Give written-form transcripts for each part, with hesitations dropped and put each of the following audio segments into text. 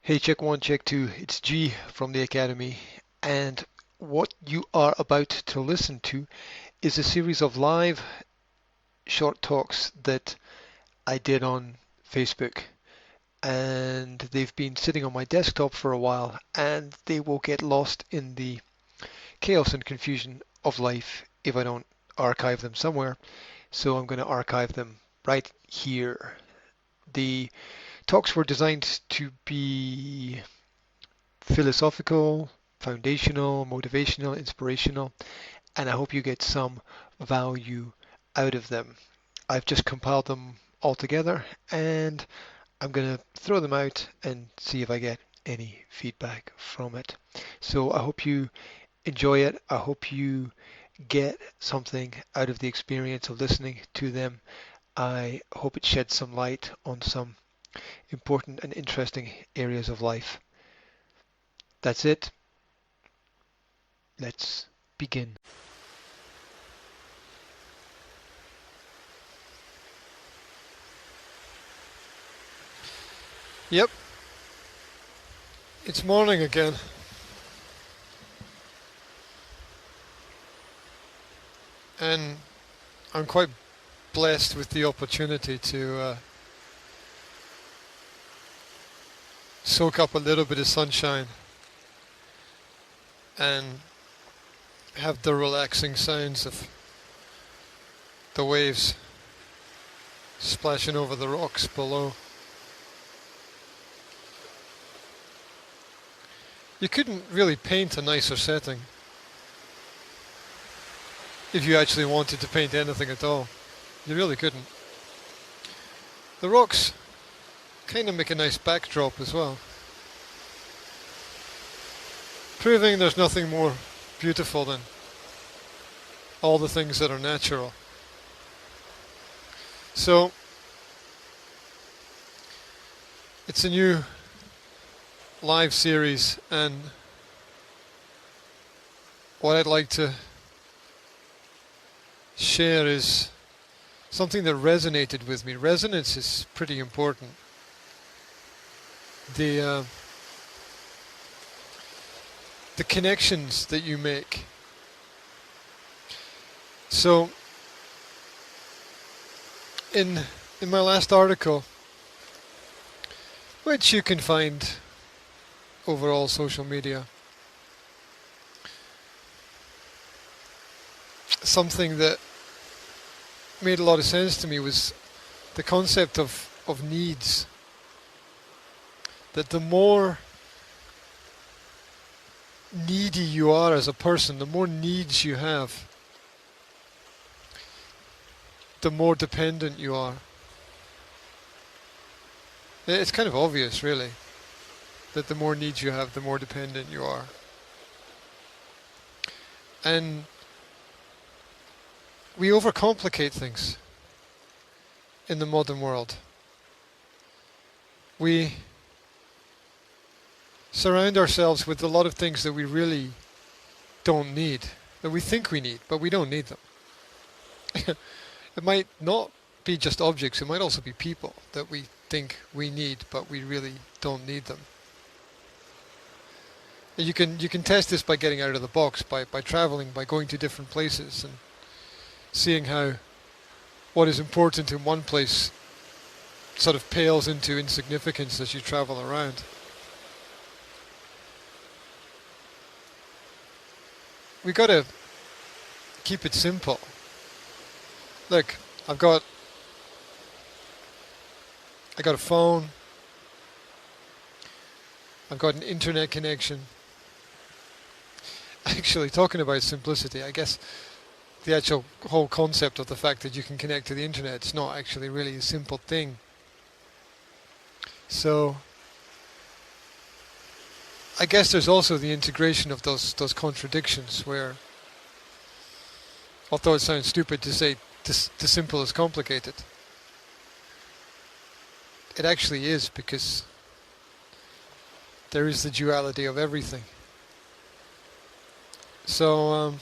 Hey, check one, check two. It's G from the Academy, and what you are about to listen to is a series of live short talks that I did on Facebook. And they've been sitting on my desktop for a while, and they will get lost in the chaos and confusion of life if I don't archive them somewhere. So I'm going to archive them right here. The talks were designed to be philosophical, foundational, motivational, inspirational, and I hope you get some value out of them. I've just compiled them all together and I'm going to throw them out and see if I get any feedback from it. So I hope you enjoy it. I hope you get something out of the experience of listening to them. I hope it sheds some light on some important and interesting areas of life. That's it. Let's begin. Yep, it's morning again. And I'm quite blessed with the opportunity to soak up a little bit of sunshine and have the relaxing sounds of the waves splashing over the rocks below. You couldn't really paint a nicer setting if you actually wanted to paint anything at all. You really couldn't. The rocks kind of make a nice backdrop as well, proving there's nothing more beautiful than all the things that are natural. So it's a new live series, and what I'd like to share is something that resonated with me. Resonance is pretty important. The connections that you make. So in my last article, which you can find over all social media, something that made a lot of sense to me was the concept of needs. That the more needy you are as a person, the more needs you have, the more dependent you are. It's kind of obvious, really, that the more needs you have, the more dependent you are. And we overcomplicate things in the modern world. We surround ourselves with a lot of things that we really don't need, that we think we need, but we don't need them. It might not be just objects, it might also be people that we think we need, but we really don't need them. You can test this by getting out of the box, by traveling, by going to different places and seeing how what is important in one place sort of pales into insignificance as you travel around. We gotta keep it simple. Look, I got a phone, I've got an internet connection. Actually, talking about simplicity, I guess the actual whole concept of the fact that you can connect to the internet is not actually really a simple thing. So I guess there's also the integration of those contradictions where, although it sounds stupid to say the simple is complicated, it actually is, because there is the duality of everything. So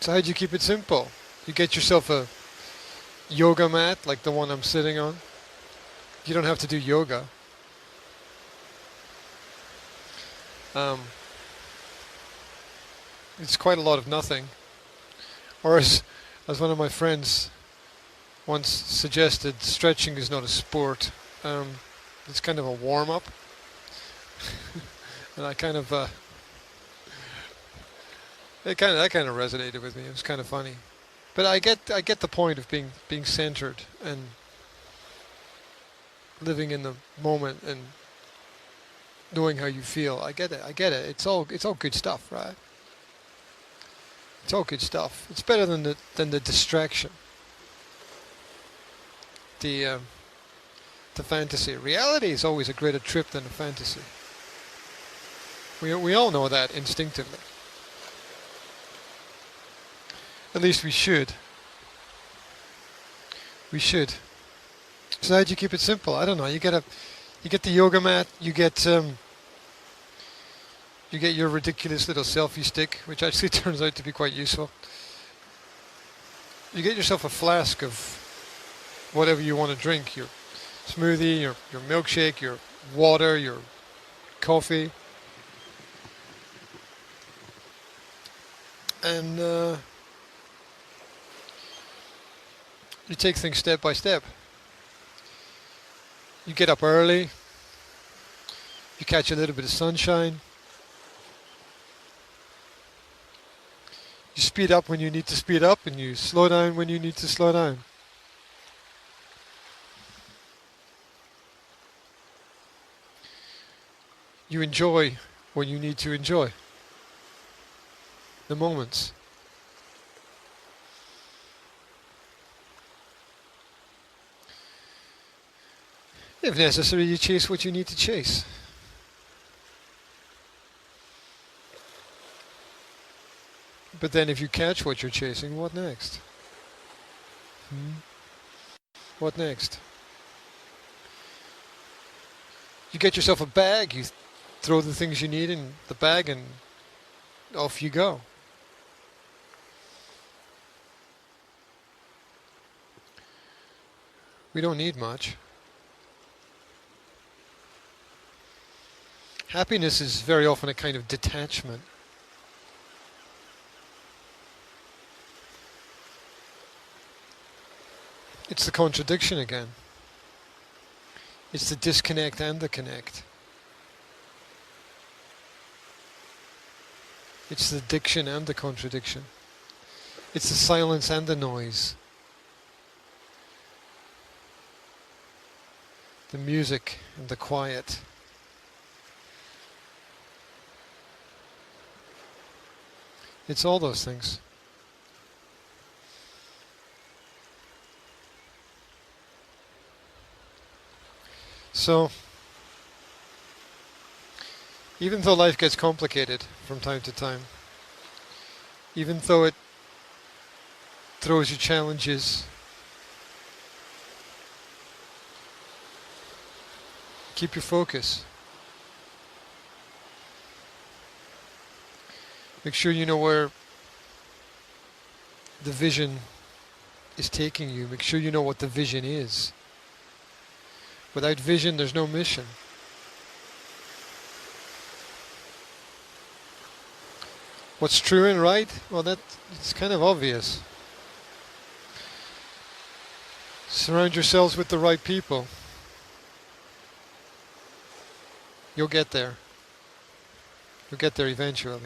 how do you keep it simple? You get yourself a yoga mat like the one I'm sitting on. You don't have to do yoga. It's quite a lot of nothing. Or as one of my friends once suggested, stretching is not a sport. It's kind of a warm-up. And I kind of that kind of resonated with me. It was kind of funny. But I get the point of being centered and living in the moment and knowing how you feel. I get it. It's all good stuff, right? It's all good stuff. It's better than the distraction. The fantasy. Reality is always a greater trip than the fantasy. We all know that instinctively. At least we should. We should. So how do you keep it simple? I don't know. You get the yoga mat. You get your ridiculous little selfie stick, which actually turns out to be quite useful. You get yourself a flask of whatever you want to drink. Your smoothie, your milkshake, your water, your coffee. And you take things step by step. You get up early. You catch a little bit of sunshine. You speed up when you need to speed up, and you slow down when you need to slow down. You enjoy when you need to enjoy the moments. If necessary, you chase what you need to chase. But then if you catch what you're chasing, what next? What next? You get yourself a bag, you throw the things you need in the bag, and off you go. We don't need much. Happiness is very often a kind of detachment. It's the contradiction again. It's the disconnect and the connect. It's the diction and the contradiction. It's the silence and the noise. The music and the quiet. It's all those things. So, even though life gets complicated from time to time, even though it throws you challenges, keep your focus. Make sure you know where the vision is taking you. Make sure you know what the vision is. Without vision, there's no mission. What's true and right? Well, it's kind of obvious. Surround yourselves with the right people. You'll get there. You'll get there eventually.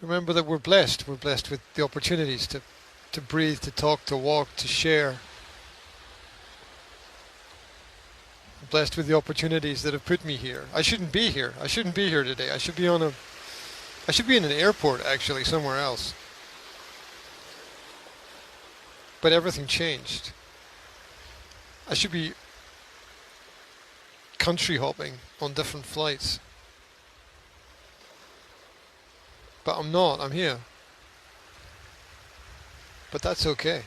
Remember that we're blessed. We're blessed with the opportunities to breathe, to talk, to walk, to share. I'm blessed with the opportunities that have put me here. I shouldn't be here. I shouldn't be here today. I should be in an airport, actually, somewhere else. But everything changed. I should be country hopping on different flights. But I'm not. I'm here. But that's okay.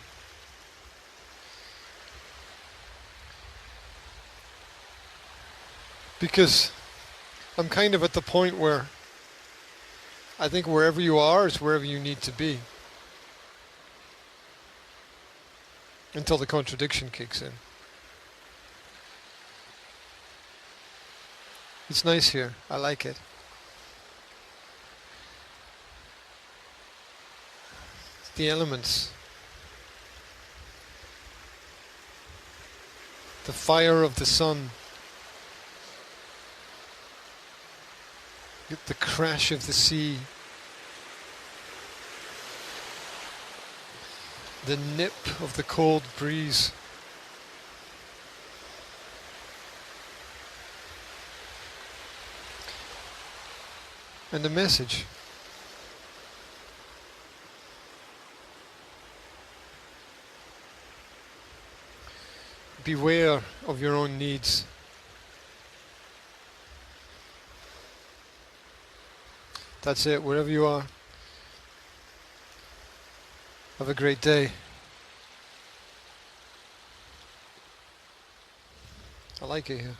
Because I'm kind of at the point where I think wherever you are is wherever you need to be. until the contradiction kicks in. It's nice here. I like it. The elements. The fire of the sun. The crash of the sea. The nip of the cold breeze. And the message. Beware of your own needs. That's it, wherever you are. Have a great day. I like it here.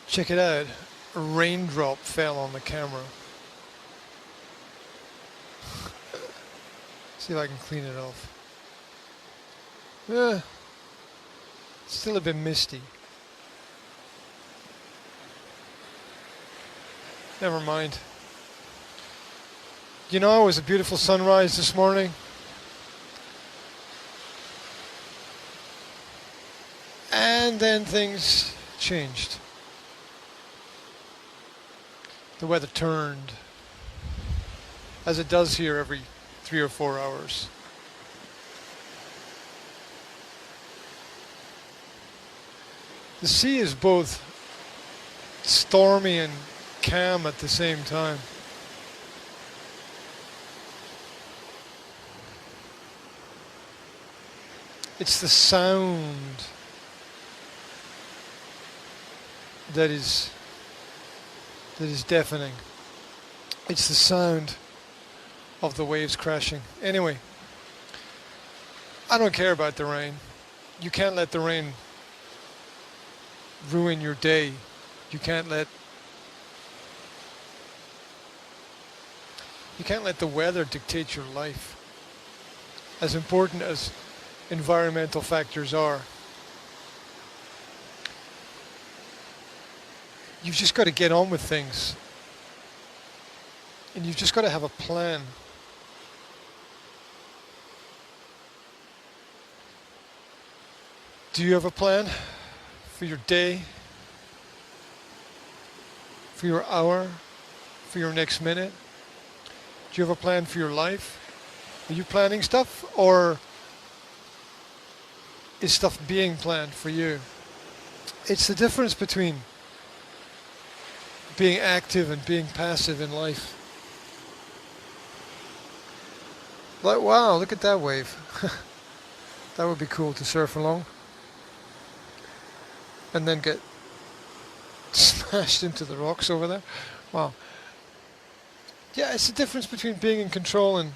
Check it out. A raindrop fell on the camera. See if I can clean it off. Still a bit misty. Never mind. You know, it was a beautiful sunrise this morning. And then things changed. The weather turned, as it does here every 3 or 4 hours. The sea is both stormy and calm at the same time. It's the sound that is deafening. It's the sound of the waves crashing. Anyway, I don't care about the rain. You can't let the rain ruin your day. You can't let the weather dictate your life. As important as environmental factors are, you've just got to get on with things. And you've just got to have a plan. Do you have a plan for your day, for your hour, for your next minute? Do you have a plan for your life? Are you planning stuff, or is stuff being planned for you? It's the difference between being active and being passive in life. Like, wow, look at that wave. That would be cool to surf along. And then get smashed into the rocks over there. Wow. Yeah, it's the difference between being in control and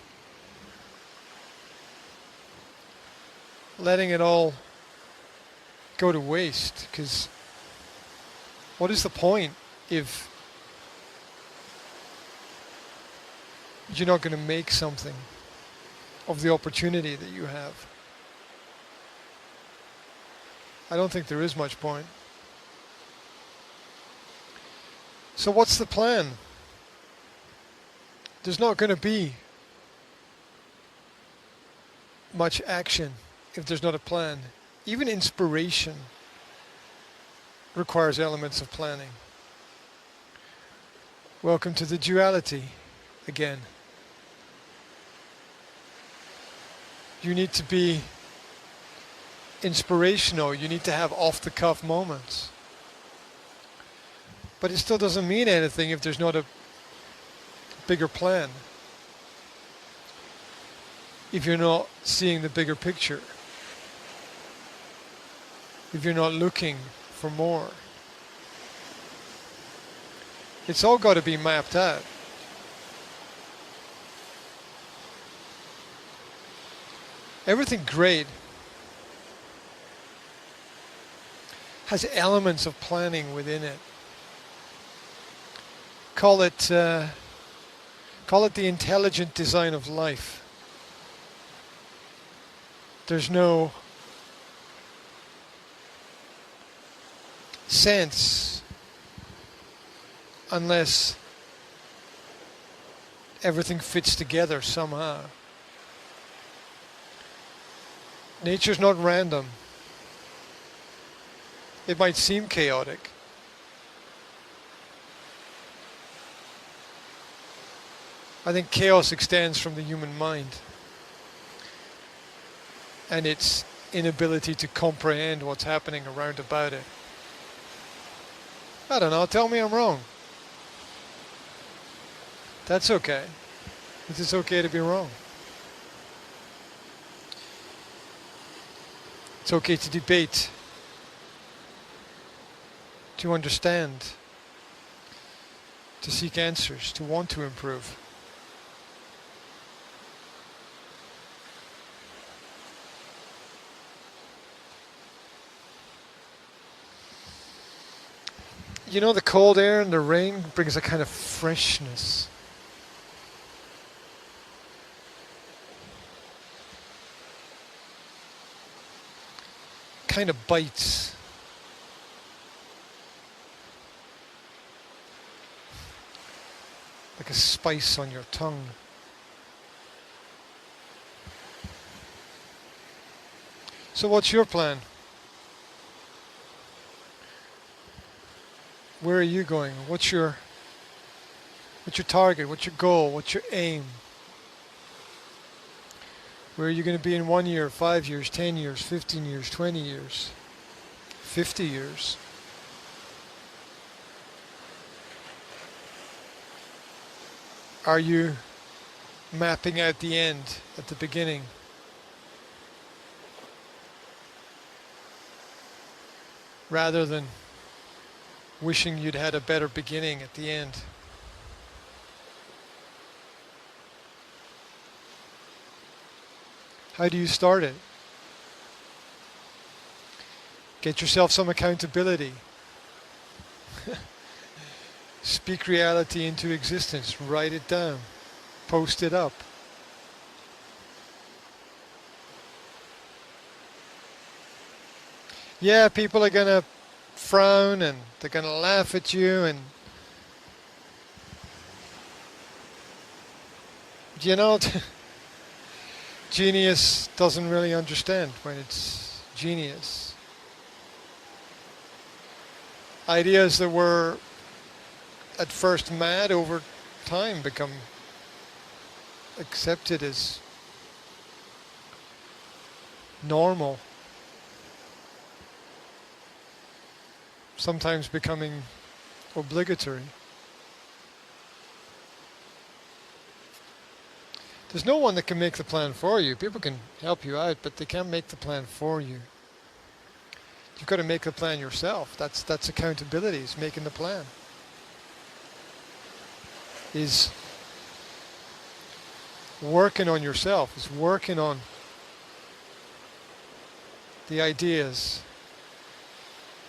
letting it all go to waste. Because what is the point if you're not going to make something of the opportunity that you have? I don't think there is much point. So what's the plan? There's not going to be much action if there's not a plan. Even inspiration requires elements of planning. Welcome to the duality again. You need to be inspirational. You need to have off-the-cuff moments. But it still doesn't mean anything if there's not a bigger plan. If you're not seeing the bigger picture. If you're not looking for more. It's all got to be mapped out. Everything great has elements of planning within it. Call it the intelligent design of life. There's no sense unless everything fits together somehow. Nature's not random. It might seem chaotic. I think chaos extends from the human mind and its inability to comprehend what's happening around about it. I don't know, tell me I'm wrong. That's okay. It's okay to be wrong. It's okay to debate, to understand, to seek answers, to want to improve. You know, the cold air and the rain brings a kind of freshness. Kind of bites. Like a spice on your tongue. So what's your plan? Where are you going? What's your target? What's your goal? What's your aim? Where are you going to be in 1 year, 5 years, 10 years, 15 years, 20 years, 50 years? Are you mapping out the end at the beginning? Rather than wishing you'd had a better beginning at the end. How do you start it? Get yourself some accountability. Speak reality into existence. Write it down. Post it up. Yeah, people are going to frown and they're going to laugh at you, and you know, genius doesn't really understand when it's genius. Ideas that were at first mad over time become accepted as normal. Sometimes becoming obligatory. There's no one that can make the plan for you. People can help you out, but they can't make the plan for you. You've got to make the plan yourself. That's accountability, is making the plan. Is working on yourself, is working on the ideas.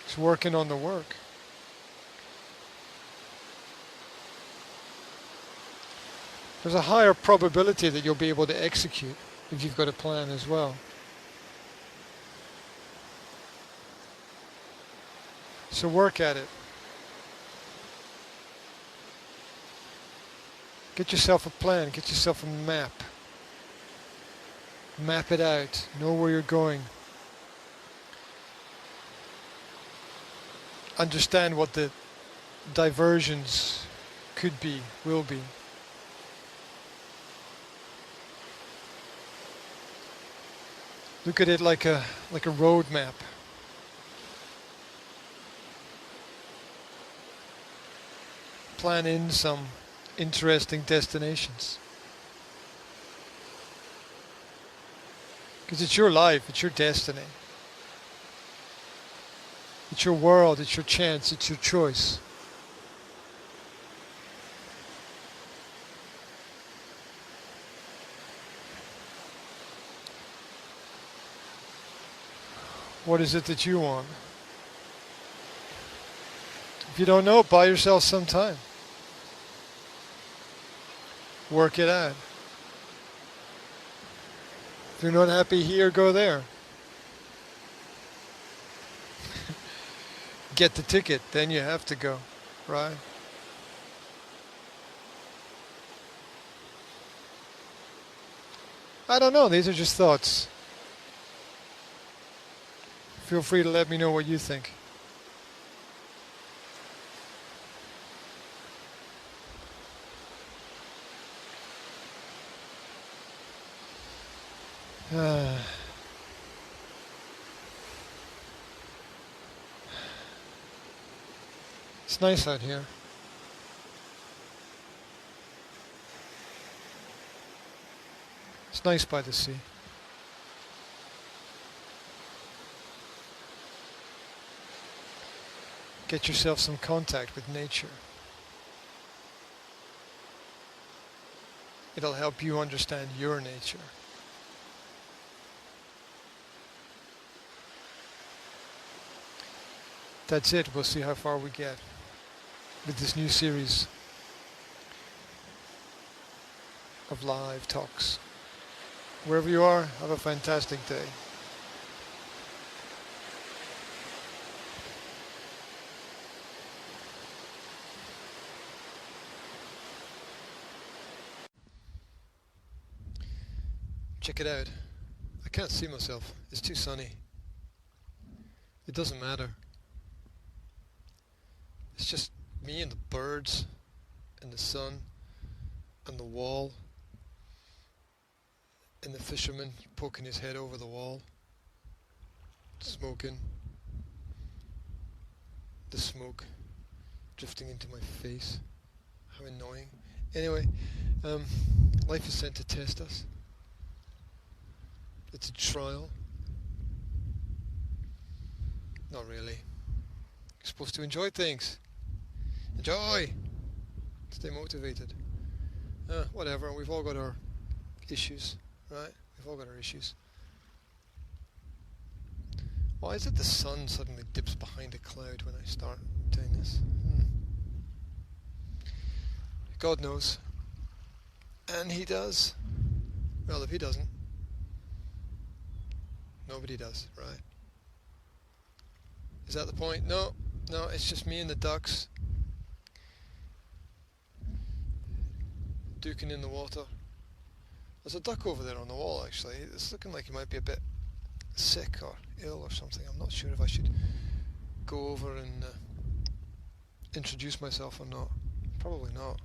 It's working on the work. There's a higher probability that you'll be able to execute if you've got a plan as well. So work at it. Get yourself a plan, get yourself a map. Map it out, know where you're going. Understand what the diversions could be, will be. Look at it like a road map. Plan in some interesting destinations. Because it's your life, it's your destiny. It's your world, it's your chance, it's your choice. What is it that you want? If you don't know, buy yourself some time. Work it out. If you're not happy here, go there. Get the ticket, then you have to go, right? I don't know, these are just thoughts. Feel free to let me know what you think. It's nice out here. It's nice by the sea. Get yourself some contact with nature. It'll help you understand your nature. That's it. We'll see how far we get with this new series of live talks. Wherever you are, have a fantastic day. Check it out. I can't see myself. It's too sunny. It doesn't matter. It's just me and the birds and the sun and the wall and the fisherman poking his head over the wall, smoking, the smoke drifting into my face. How annoying. Anyway, life is sent to test us. It's a trial. Not really. You're supposed to enjoy things. Enjoy! Stay motivated. Whatever, we've all got our issues, right? We've all got our issues. Why is it the sun suddenly dips behind a cloud when I start doing this? God knows. And he does. Well, if he doesn't, nobody does, right? Is that the point? No, it's just me and the ducks duking in the water. There's a duck over there on the wall, actually. It's looking like he might be a bit sick or ill or something. I'm not sure if I should go over and introduce myself or not. Probably not.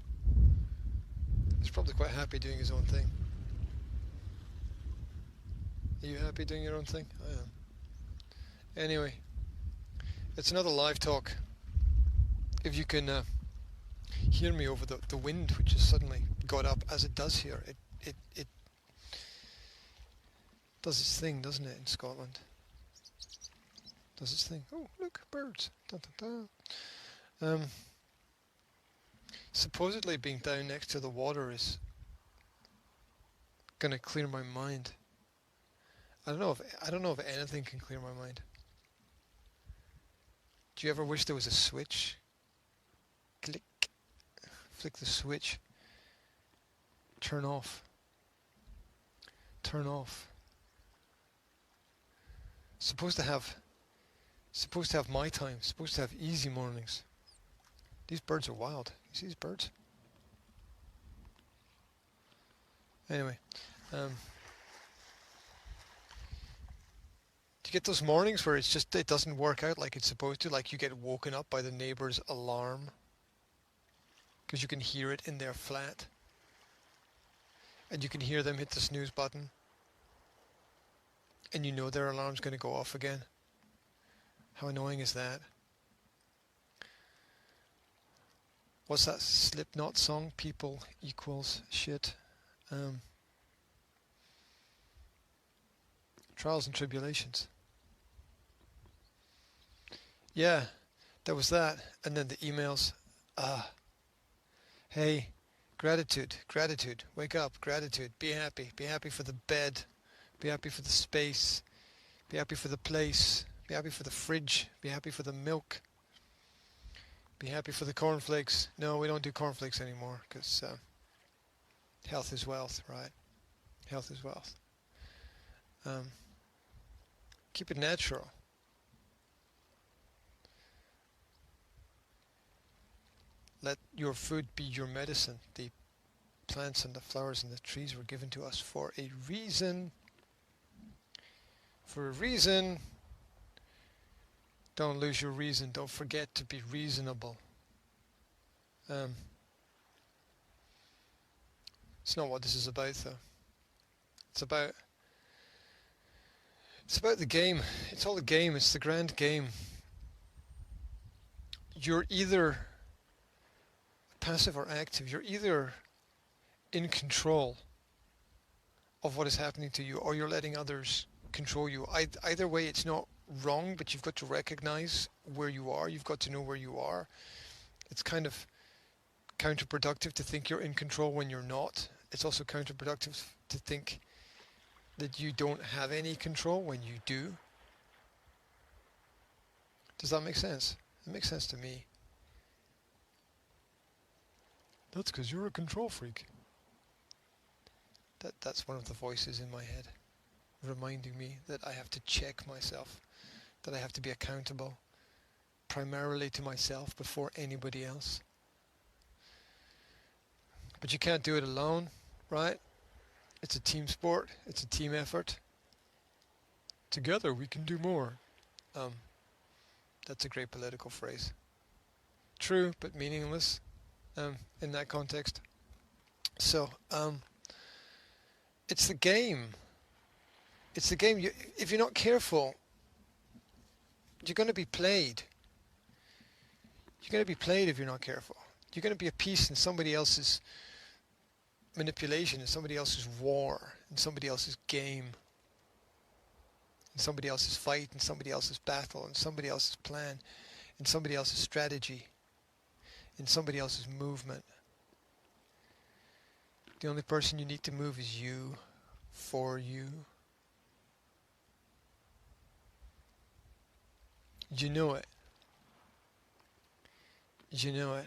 He's probably quite happy doing his own thing. Are you happy doing your own thing? I am. Anyway, it's another live talk. If you can hear me over the wind, which has suddenly got up, as it does here, it does its thing, doesn't it, in Scotland? Does its thing. Oh, look, birds. Dun, dun, dun. Supposedly being down next to the water is gonna clear my mind. I don't know if anything can clear my mind. Do you ever wish there was a switch? Click. Flick the switch. Turn off. Turn off. Supposed to have my time. Supposed to have easy mornings. These birds are wild. You see these birds? Anyway, do you get those mornings where it doesn't work out like it's supposed to? Like you get woken up by the neighbor's alarm because you can hear it in their flat, and you can hear them hit the snooze button, and you know their alarm's going to go off again. How annoying is that? What's that Slipknot song? People equals shit. Trials and tribulations. Yeah, there was that. And then the emails. Hey, gratitude, wake up, gratitude, be happy for the bed, be happy for the space, be happy for the place, be happy for the fridge, be happy for the milk, be happy for the cornflakes. No, we don't do cornflakes anymore because Health is wealth, right? Health is wealth. Keep it natural. Let your food be your medicine. The plants and the flowers and the trees were given to us for a reason. For a reason. Don't lose your reason. Don't forget to be reasonable. It's not what this is about, though. It's about the game. It's all a game. It's the grand game. You're either passive or active. You're either in control of what is happening to you, or you're letting others control you. Either way, it's not wrong, but you've got to recognize where you are. You've got to know where you are. It's kind of counterproductive to think you're in control when you're not. It's also counterproductive to think that you don't have any control when you do. Does that make sense? It makes sense to me. That's because you're a control freak. That's one of the voices in my head, reminding me that I have to check myself, that I have to be accountable primarily to myself before anybody else. But you can't do it alone, right? It's a team sport. It's a team effort. Together we can do more. That's a great political phrase. True, but meaningless in that context. So, it's the game. It's the game. If you're not careful, you're going to be played. You're going to be played if you're not careful. You're going to be a piece in somebody else's manipulation, in somebody else's war, in somebody else's game, in somebody else's fight, in somebody else's battle, in somebody else's plan, in somebody else's strategy, in somebody else's movement. The only person you need to move is you, for you. You know it. You know it.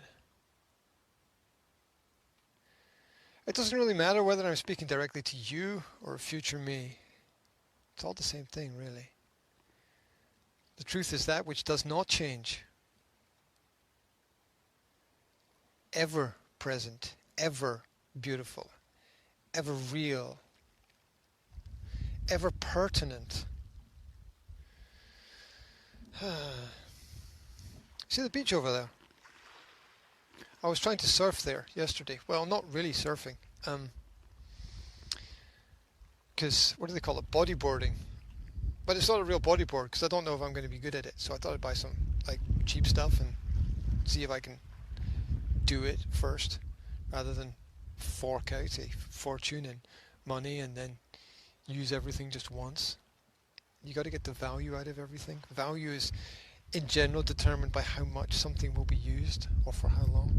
It doesn't really matter whether I'm speaking directly to you or a future me. It's all the same thing, really. The truth is that which does not change. Ever present, ever beautiful, ever real, ever pertinent. See the beach over there? I was trying to surf there yesterday. Well, not really surfing. Because, what do they call it? Bodyboarding. But it's not a real bodyboard, because I don't know if I'm going to be good at it. So I thought I'd buy some cheap stuff and see if I can do it first, rather than fork out a fortune in money and then use everything just once. You got to get the value out of everything. Value is, in general, determined by how much something will be used or for how long.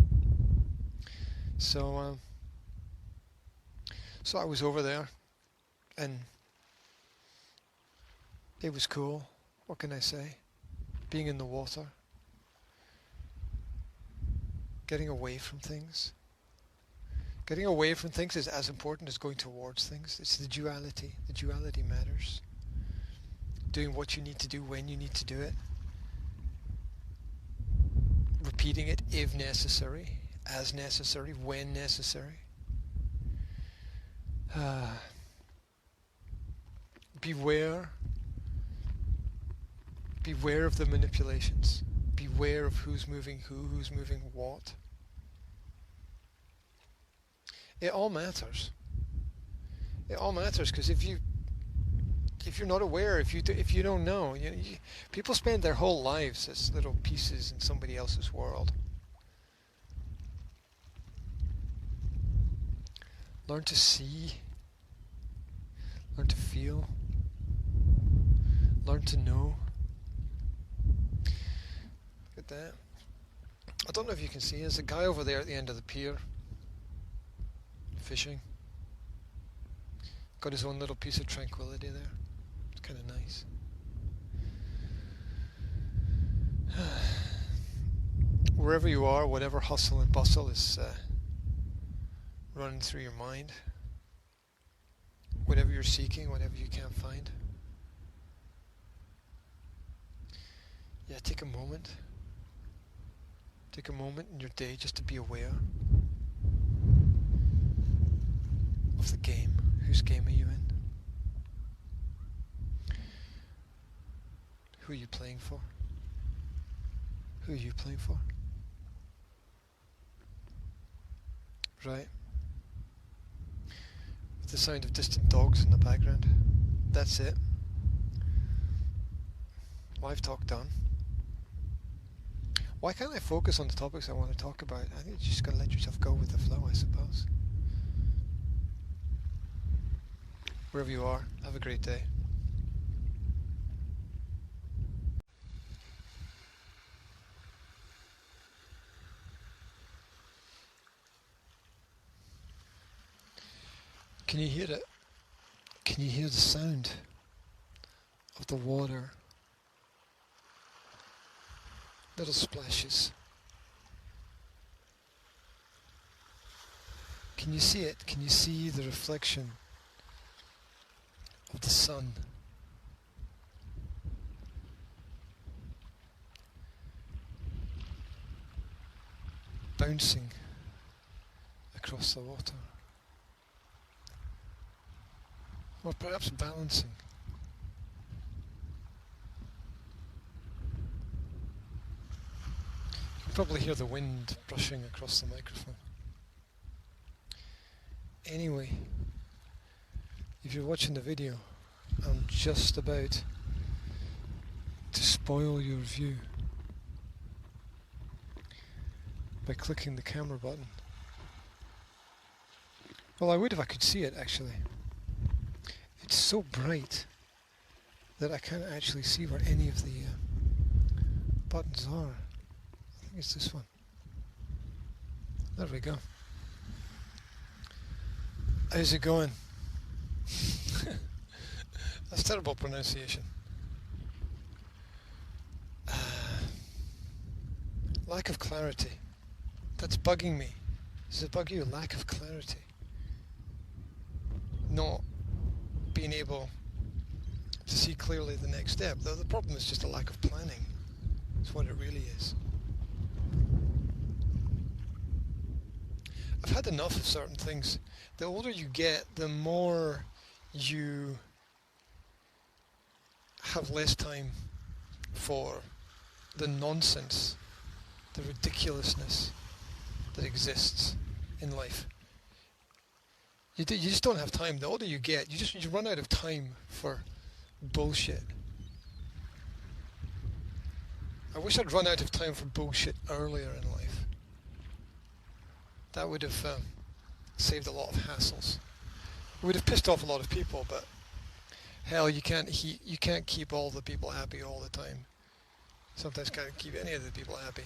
So I was over there, and it was cool. What can I say? Being in the water, getting away from things. Getting away from things is as important as going towards things. It's the duality. The duality matters. Doing what you need to do when you need to do it. Repeating it if necessary, as necessary, when necessary. Beware of the manipulations. Beware of who's moving who's moving what. It all matters. It all matters, because if you're not aware, if you don't know, people spend their whole lives as little pieces in somebody else's world. Learn to see, learn to feel, learn to know. Look at that. I don't know if you can see, there's a guy over there at the end of the pier, fishing. Got his own little piece of tranquility there. It's kind of nice. Wherever you are, whatever hustle and bustle is running through your mind, whatever you're seeking, whatever you can't find. Yeah, take a moment. Take a moment in your day just to be aware of the game. Whose game are you in? Who are you playing for? Who are you playing for? Right. With the sound of distant dogs in the background. That's it. Live talk done. Why can't I focus on the topics I want to talk about? I think you just got to let yourself go with the flow, I suppose. Wherever you are, have a great day. Can you hear it? Can you hear the sound of the water? Little splashes. Can you see it? Can you see the reflection of the sun? Bouncing across the water. Or perhaps balancing. You can probably hear the wind brushing across the microphone. Anyway, if you're watching the video, I'm just about to spoil your view by clicking the camera button. Well, I would if I could see it, actually. It's so bright that I can't actually see where any of the buttons are. I think it's this one. There we go. How's it going? That's terrible pronunciation. Lack of clarity. That's bugging me. Does it bug you? Lack of clarity. Not being able to see clearly the next step. Though the problem is just a lack of planning. That's what it really is. I've had enough of certain things. The older you get, the more you have less time for the nonsense, the ridiculousness that exists in life. You just don't have time. The older you get, you run out of time for bullshit. I wish I'd run out of time for bullshit earlier in life. That would have saved a lot of hassles. It would have pissed off a lot of people, but hell, you can't keep all the people happy all the time. Sometimes can't keep any of the people happy.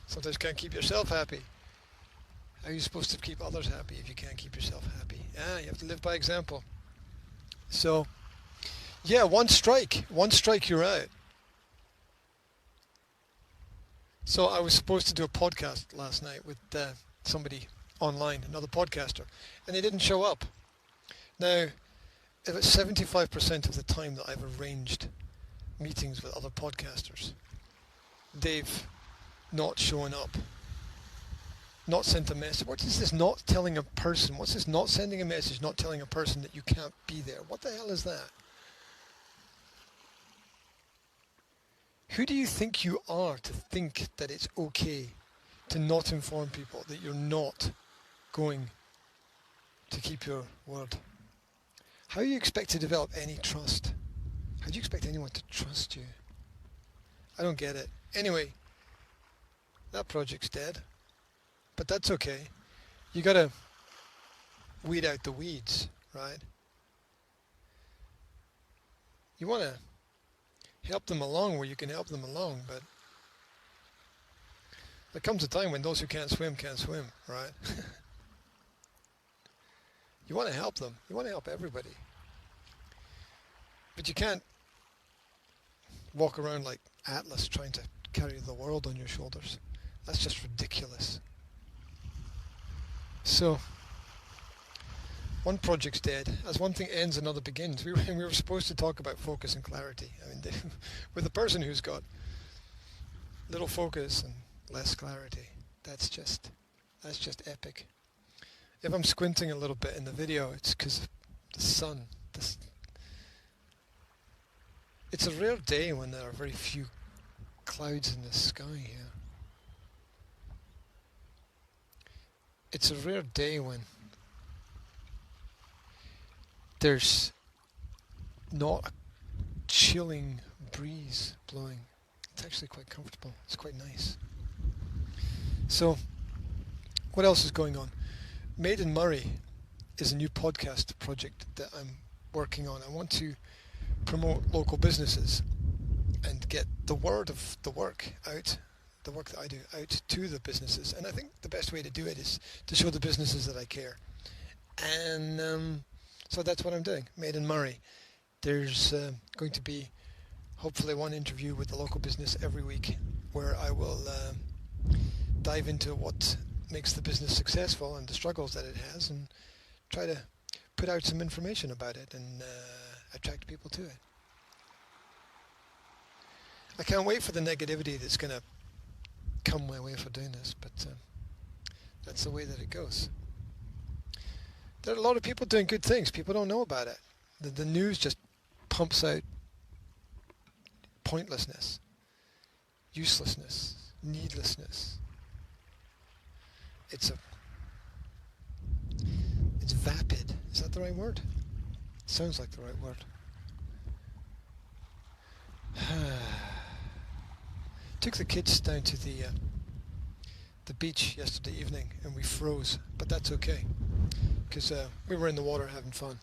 Sometimes can't keep yourself happy. How are you supposed to keep others happy if you can't keep yourself happy? You have to live by example. So, yeah, one strike, you're out. So I was supposed to do a podcast last night with somebody online, another podcaster, and they didn't show up. Now, if it's 75% of the time that I've arranged meetings with other podcasters, they've not shown up. Not sent a message. What is this not telling a person? What's this not sending a message, not telling a person that you can't be there? What the hell is that? Who do you think you are to think that it's okay to not inform people that you're not going to keep your word? How do you expect to develop any trust? How do you expect anyone to trust you? I don't get it. Anyway, that project's dead. But that's okay. You gotta weed out the weeds, right? You wanna help them along where you can help them along, but there comes a time when those who can't swim, right? You wanna help them. You wanna help everybody. But you can't walk around like Atlas trying to carry the world on your shoulders. That's just ridiculous. So, one project's dead. As one thing ends, another begins. We were supposed to talk about focus and clarity. I mean, with a person who's got little focus and less clarity, that's just epic. If I'm squinting a little bit in the video, it's because of the sun. It's a rare day when there are very few clouds in the sky here. It's a rare day when there's not a chilling breeze blowing. It's actually quite comfortable. It's quite nice. So, what else is going on? Maiden Marie is a new podcast project that I'm working on. I want to promote local businesses and get the word of the work out, the work that I do out to the businesses. And I think the best way to do it is to show the businesses that I care. And so that's what I'm doing. Maiden Marie. There's going to be hopefully one interview with the local business every week where I will dive into what makes the business successful and the struggles that it has, and try to put out some information about it and attract people to it. I can't wait for the negativity that's going to come my way for doing this, but that's the way that it goes. There are a lot of people doing good things. People don't know about it. The news just pumps out pointlessness, uselessness, needlessness. It's vapid. Is that the right word? Sounds like the right word. Took the kids down to the beach yesterday evening and we froze, but that's okay because we were in the water having fun.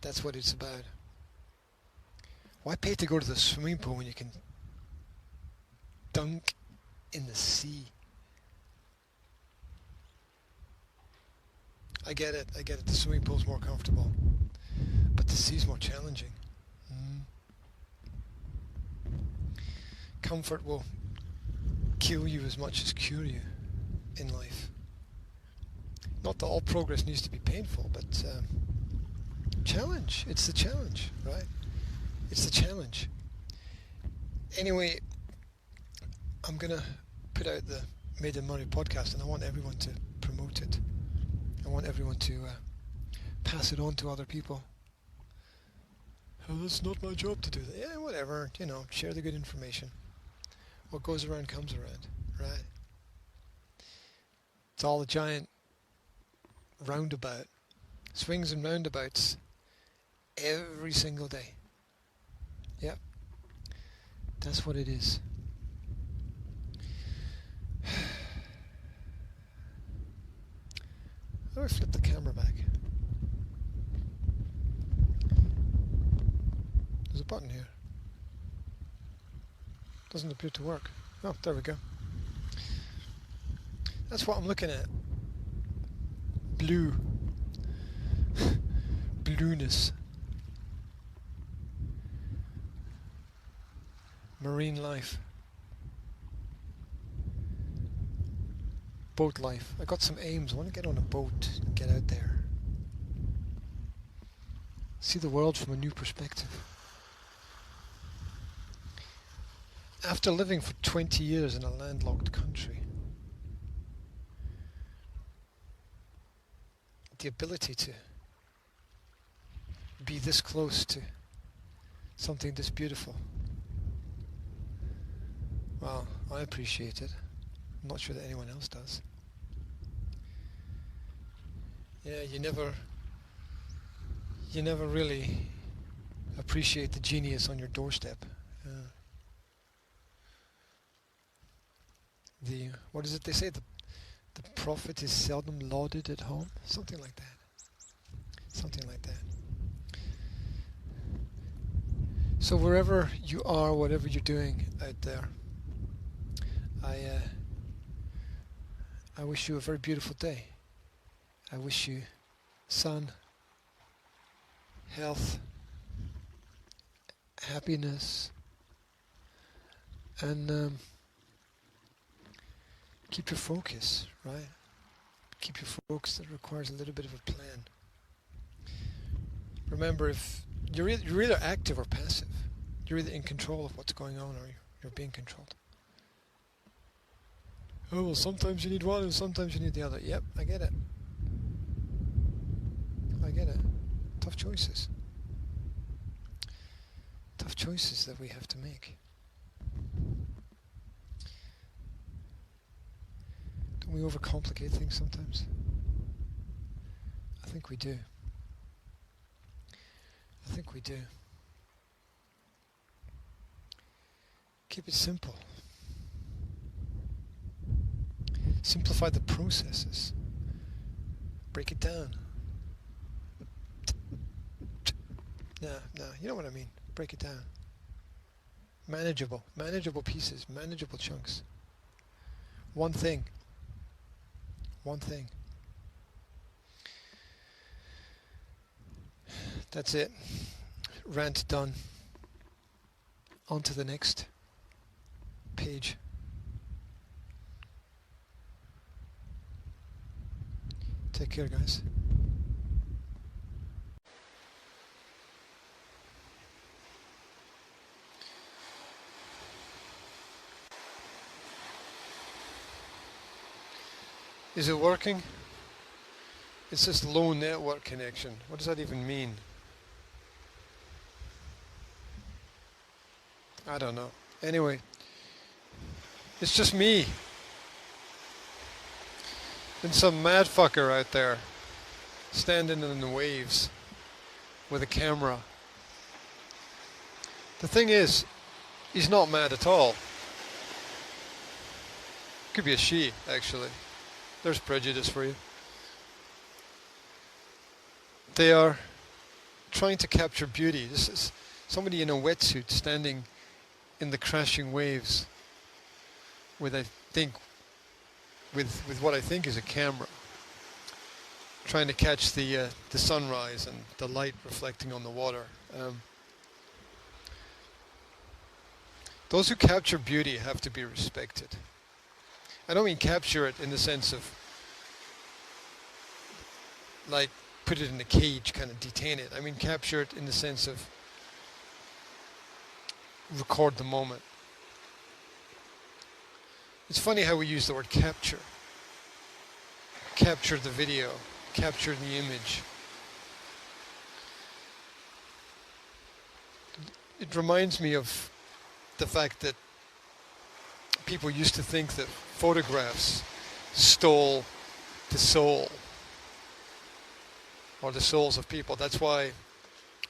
That's what it's about. Why pay to go to the swimming pool when you can dunk in the sea? I get it. The swimming pool's more comfortable, but the sea's more challenging. Comfort will kill you as much as cure you in life. Not that all progress needs to be painful, but challenge. It's the challenge, right? It's the challenge. Anyway, I'm going to put out the Maiden Marie podcast, and I want everyone to promote it. I want everyone to pass it on to other people. Oh, that's not my job to do that. Yeah, whatever. Share the good information. What goes around comes around, right? It's all a giant roundabout. Swings and roundabouts every single day. Yep. That's what it is. How do I flip the camera back? There's a button here. Doesn't appear to work. Oh, there we go. That's what I'm looking at. Blue. Blueness. Marine life. Boat life. I got some aims. I want to get on a boat and get out there. See the world from a new perspective. After living for 20 years in a landlocked country, the ability to be this close to something this beautiful, well, I appreciate it. I'm not sure that anyone else does. Yeah, you never really appreciate the genius on your doorstep. What is it they say? The prophet is seldom lauded at home. Something like that. So wherever you are, whatever you're doing out there, I wish you a very beautiful day. I wish you sun, health, happiness, and keep your focus, right? Keep your focus. That requires a little bit of a plan. Remember, if you're either active or passive. You're either in control of what's going on or you're being controlled. Oh, well, sometimes you need one and sometimes you need the other. Yep, I get it. I get it. Tough choices. Tough choices that we have to make. Don't we overcomplicate things sometimes? I think we do. I think we do. Keep it simple. Simplify the processes. Break it down. No, you know what I mean. Break it down. Manageable pieces, manageable chunks. One thing. That's it. Rant done. On to the next page. Take care, guys. Is it working? It says low network connection. What does that even mean? I don't know. Anyway, it's just me and some mad fucker out there standing in the waves with a camera. The thing is, he's not mad at all. Could be a she, actually. There's prejudice for you. They are trying to capture beauty. This is somebody in a wetsuit standing in the crashing waves with, I think, with what I think is a camera, trying to catch the sunrise and the light reflecting on the water. Those who capture beauty have to be respected. I don't mean capture it in the sense of like put it in a cage, kind of detain it. I mean capture it in the sense of record the moment. It's funny how we use the word capture. Capture the video, capture the image. It reminds me of the fact that people used to think that photographs stole the soul or the souls of people. That's why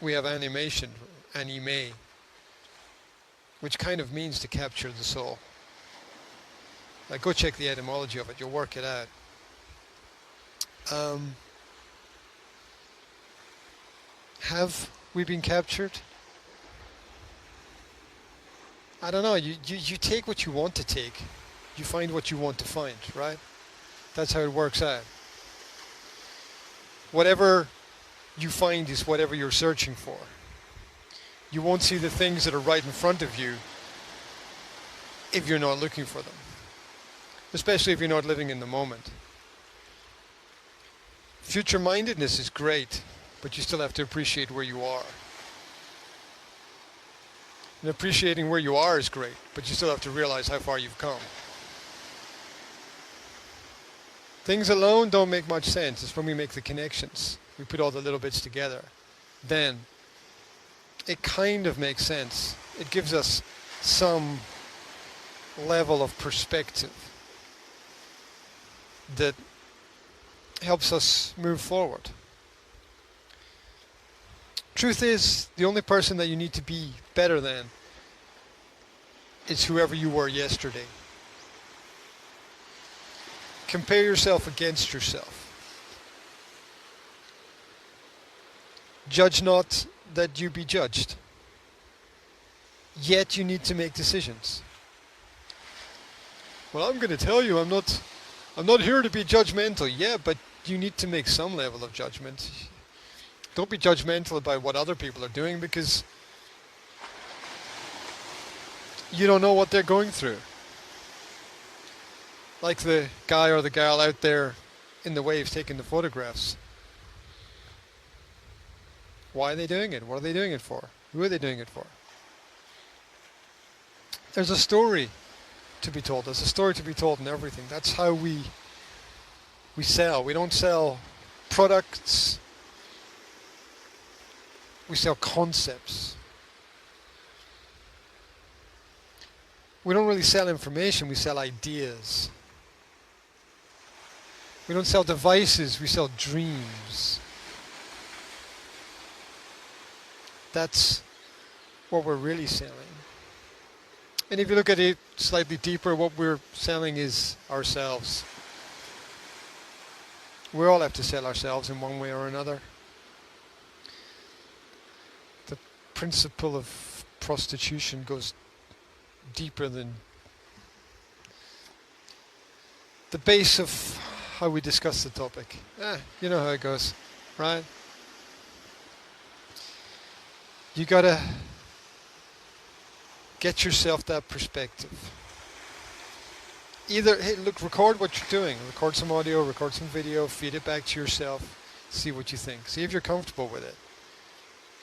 we have animation, anime, which kind of means to capture the soul. Go check the etymology of it, you'll work it out. Have we been captured? I don't know, you take what you want to take. You find what you want to find, right? That's how it works out. Whatever you find is whatever you're searching for. You won't see the things that are right in front of you if you're not looking for them. Especially if you're not living in the moment. Future-mindedness is great, but you still have to appreciate where you are. And appreciating where you are is great, but you still have to realize how far you've come. Things alone don't make much sense. It's when we make the connections. We put all the little bits together. Then it kind of makes sense. It gives us some level of perspective that helps us move forward. Truth is, the only person that you need to be better than is whoever you were yesterday. Compare yourself against yourself. Judge not that you be judged. Yet you need to make decisions. Well, I'm going to tell you, I'm not here to be judgmental. Yeah, but you need to make some level of judgment. Don't be judgmental about what other people are doing because you don't know what they're going through. Like the guy or the gal out there in the waves taking the photographs. Why are they doing it? What are they doing it for? Who are they doing it for? There's a story to be told. There's a story to be told in everything. That's how we sell. We don't sell products. We sell concepts. We don't really sell information. We sell ideas. We don't sell devices. We sell dreams. That's what we're really selling. And if you look at it slightly deeper, what we're selling is ourselves. We all have to sell ourselves in one way or another. The principle of prostitution goes deeper than the base of how we discuss the topic. You know how it goes, right? You gotta get yourself that perspective. Either, hey, look, record what you're doing. Record some audio, record some video, feed it back to yourself, see what you think. See if you're comfortable with it.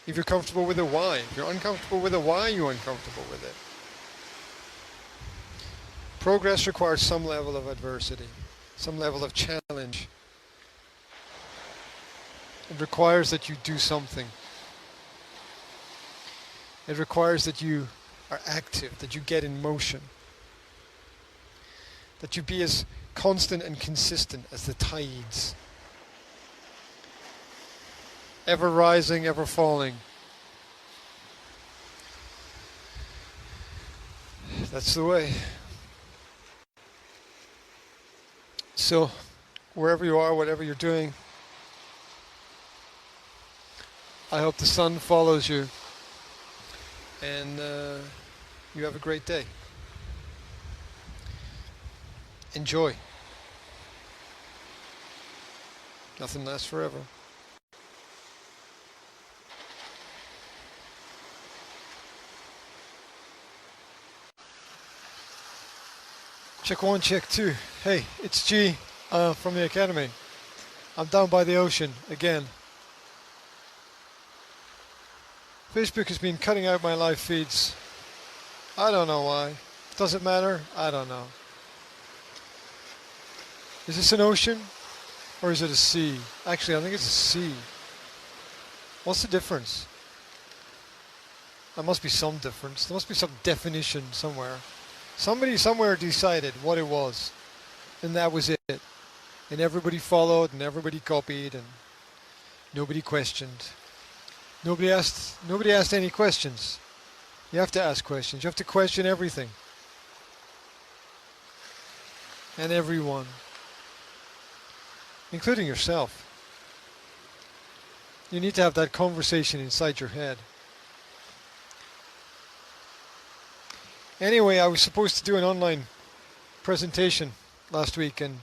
If you're comfortable with it, why? If you're uncomfortable with it, why are you uncomfortable with it? Progress requires some level of adversity, some level of challenge. It requires that you do something. It requires that you are active, that you get in motion, that you be as constant and consistent as the tides, ever rising, ever falling. That's the way. So, wherever you are, whatever you're doing, I hope the sun follows you and you have a great day. Enjoy. Nothing lasts forever. Check 1, check 2. Hey, it's G from the Academy. I'm down by the ocean again. Facebook has been cutting out my live feeds. I don't know why. Does it matter? I don't know. Is this an ocean or is it a sea? Actually, I think it's a sea. What's the difference? There must be some difference. There must be some definition somewhere. Somebody somewhere decided what it was, and that was it. And everybody followed, and everybody copied, and nobody questioned. Nobody asked any questions. You have to ask questions. You have to question everything. And everyone. Including yourself. You need to have that conversation inside your head. Anyway, I was supposed to do an online presentation last week, and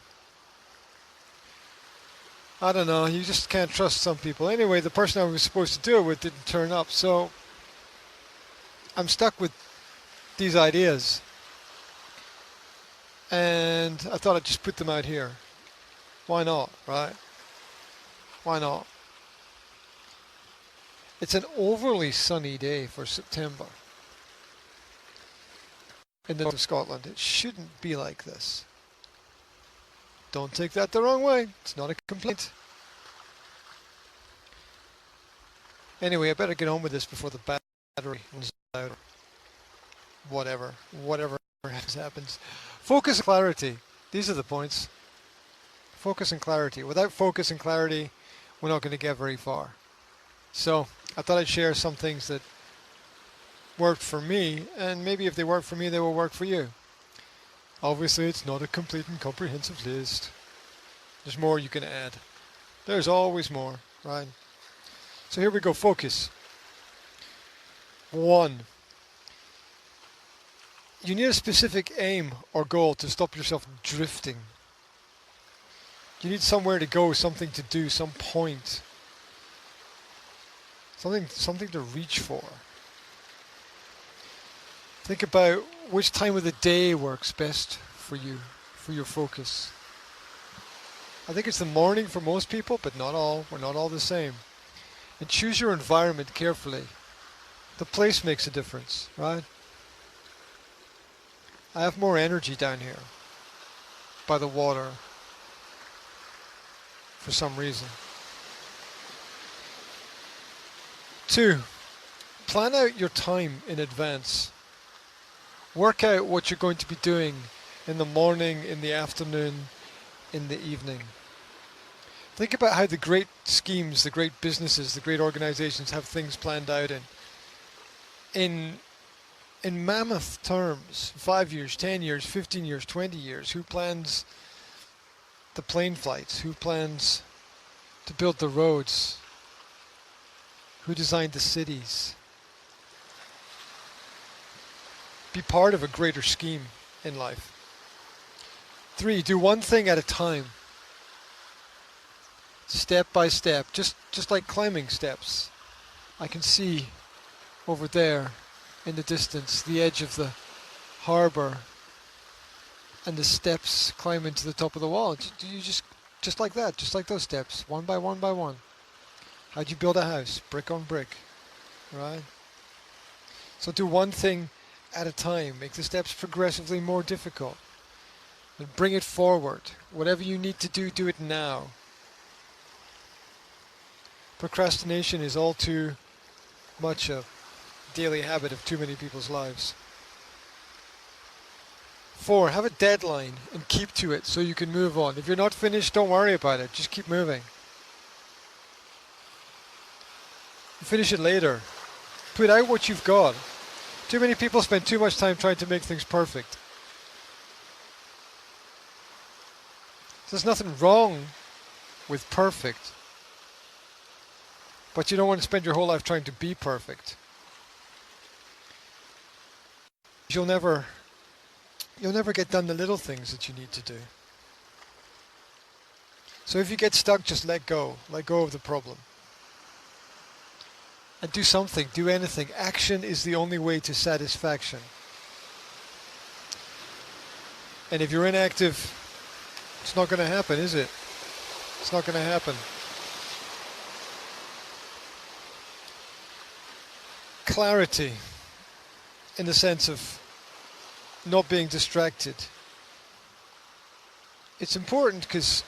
I don't know, you just can't trust some people. Anyway, the person I was supposed to do it with didn't turn up, so I'm stuck with these ideas. And I thought I'd just put them out here. Why not, right? Why not? It's an overly sunny day for September in the north of Scotland. It shouldn't be like this. Don't take that the wrong way. It's not a complaint. Anyway, I better get on with this before the battery runs out. Whatever happens. Focus and clarity. These are the points. Focus and clarity. Without focus and clarity, we're not going to get very far. So, I thought I'd share some things that worked for me, and maybe if they work for me, they will work for you. Obviously, it's not a complete and comprehensive list. There's more you can add. There's always more, right? So here we go, focus. 1. You need a specific aim or goal to stop yourself drifting. You need somewhere to go, something to do, some point. Something to reach for. Think about which time of the day works best for you, for your focus. I think it's the morning for most people, but not all. We're not all the same. And choose your environment carefully. The place makes a difference, right? I have more energy down here by the water for some reason. 2, plan out your time in advance. Work out what you're going to be doing in the morning, in the afternoon, in the evening. Think about how the great schemes, the great businesses, the great organizations have things planned out in mammoth terms. 5 years, 10 years, 15 years, 20 years. Who plans the plane flights? Who plans to build the roads? Who designed the cities? Be part of a greater scheme in life. 3, do one thing at a time. Step by step, just like climbing steps. I can see over there in the distance the edge of the harbor and the steps climbing to the top of the wall. Do you just like that, just like those steps, one by one by one. How'd you build a house? Brick on brick, right? So do one thing at a time. Make the steps progressively more difficult. And bring it forward. Whatever you need to do, do it now. Procrastination is all too much a daily habit of too many people's lives. 4, have a deadline and keep to it so you can move on. If you're not finished, don't worry about it. Just keep moving. Finish it later. Put out what you've got. Too many people spend too much time trying to make things perfect. There's nothing wrong with perfect. But you don't want to spend your whole life trying to be perfect. You'll never get done the little things that you need to do. So if you get stuck, just let go. Let go of the problem. And do something, do anything. Action is the only way to satisfaction. And if you're inactive, it's not going to happen, is it? It's not going to happen. Clarity, in the sense of not being distracted. It's important because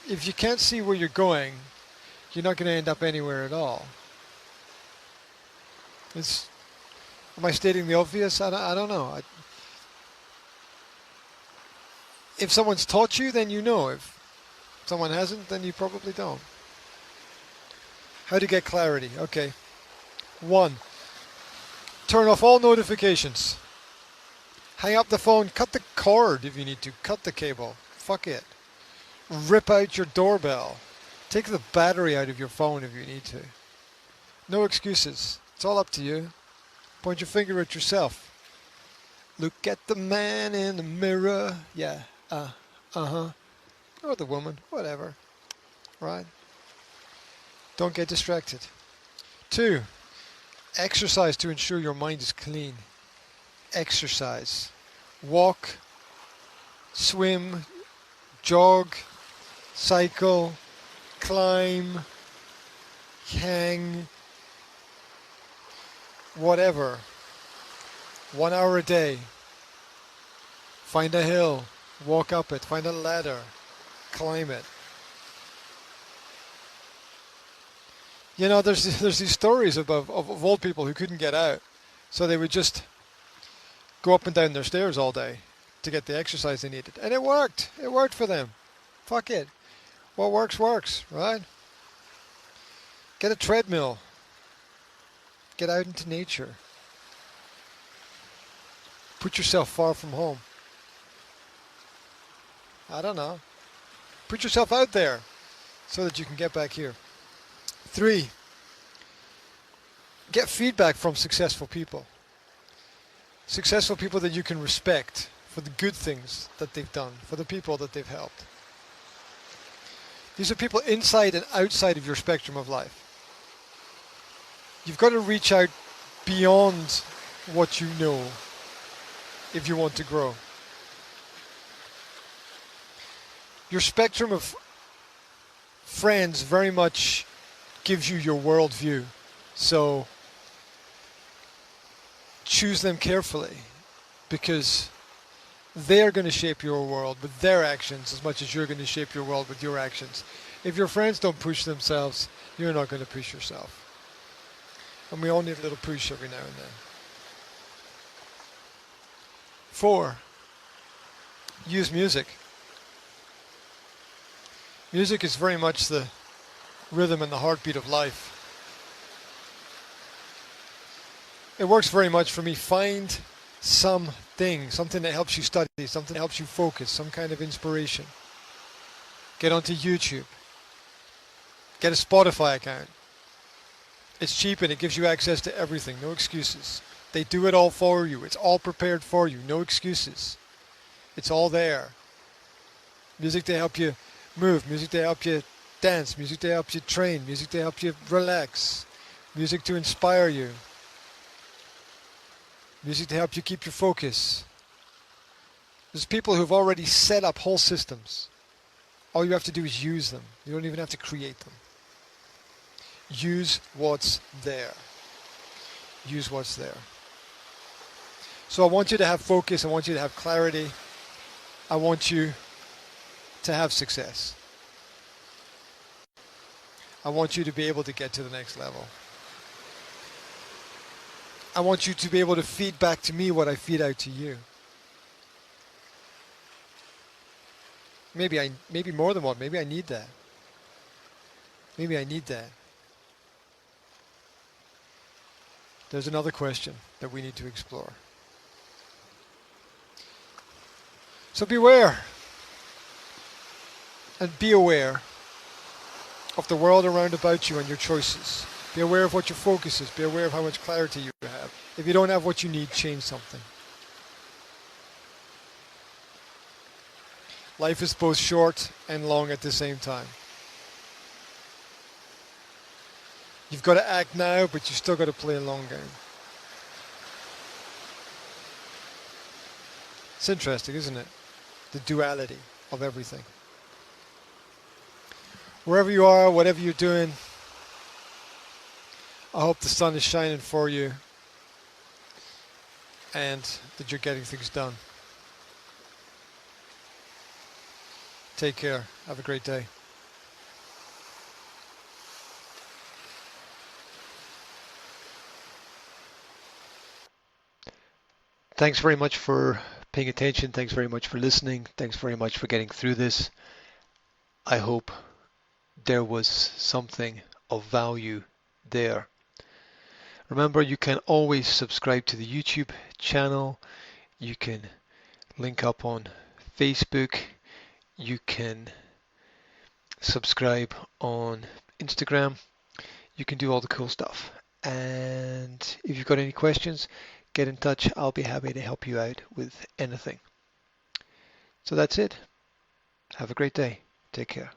if you can't see where you're going, you're not going to end up anywhere at all. Am I stating the obvious? I don't know. If someone's taught you, then you know. If someone hasn't, then you probably don't. How to get clarity? Okay. 1, turn off all notifications. Hang up the phone. Cut the cord if you need to. Cut the cable. Fuck it. Rip out your doorbell. Take the battery out of your phone if you need to. No excuses. It's all up to you. Point your finger at yourself. Look at the man in the mirror. Yeah. Uh-huh. Or the woman. Whatever. Right? Don't get distracted. 2, exercise to ensure your mind is clean. Exercise. Walk. Swim. Jog. Cycle. Climb, hang, whatever. 1 hour a day. Find a hill, walk up it. Find a ladder, climb it. You know, there's these stories of old people who couldn't get out, so they would just go up and down their stairs all day to get the exercise they needed, and it worked. It worked for them. Fuck it. What works, works, right? Get a treadmill. Get out into nature. Put yourself far from home. I don't know. Put yourself out there so that you can get back here. 3, get feedback from successful people. Successful people that you can respect for the good things that they've done, for the people that they've helped. These are people inside and outside of your spectrum of life. You've got to reach out beyond what you know if you want to grow. Your spectrum of friends very much gives you your worldview. So choose them carefully, because they're going to shape your world with their actions as much as you're going to shape your world with your actions. If your friends don't push themselves, you're not going to push yourself. And we all need a little push every now and then. 4, use music. Music is very much the rhythm and the heartbeat of life. It works very much for me. Find something that helps you study, something that helps you focus, some kind of inspiration. Get onto YouTube. Get a Spotify account. It's cheap and it gives you access to everything. No excuses. They do it all for you. It's all prepared for you. No excuses. It's all there. Music to help you move. Music to help you dance. Music to help you train. Music to help you relax. Music to inspire you. Music to help you keep your focus. There's people who've already set up whole systems. All you have to do is use them. You don't even have to create them. Use what's there. Use what's there. So I want you to have focus. I want you to have clarity. I want you to have success. I want you to be able to get to the next level. I want you to be able to feed back to me what I feed out to you. Maybe more than one. Maybe I need that. Maybe I need that. There's another question that we need to explore. So beware. And be aware of the world around about you and your choices. Be aware of what your focus is. Be aware of how much clarity you have. If you don't have what you need, change something. Life is both short and long at the same time. You've got to act now, but you still got to play a long game. It's interesting, isn't it? The duality of everything. Wherever you are, whatever you're doing, I hope the sun is shining for you and that you're getting things done. Take care. Have a great day. Thanks very much for paying attention. Thanks very much for listening. Thanks very much for getting through this. I hope there was something of value there. Remember, you can always subscribe to the YouTube channel. You can link up on Facebook. You can subscribe on Instagram. You can do all the cool stuff. And if you've got any questions, get in touch. I'll be happy to help you out with anything. So that's it. Have a great day. Take care.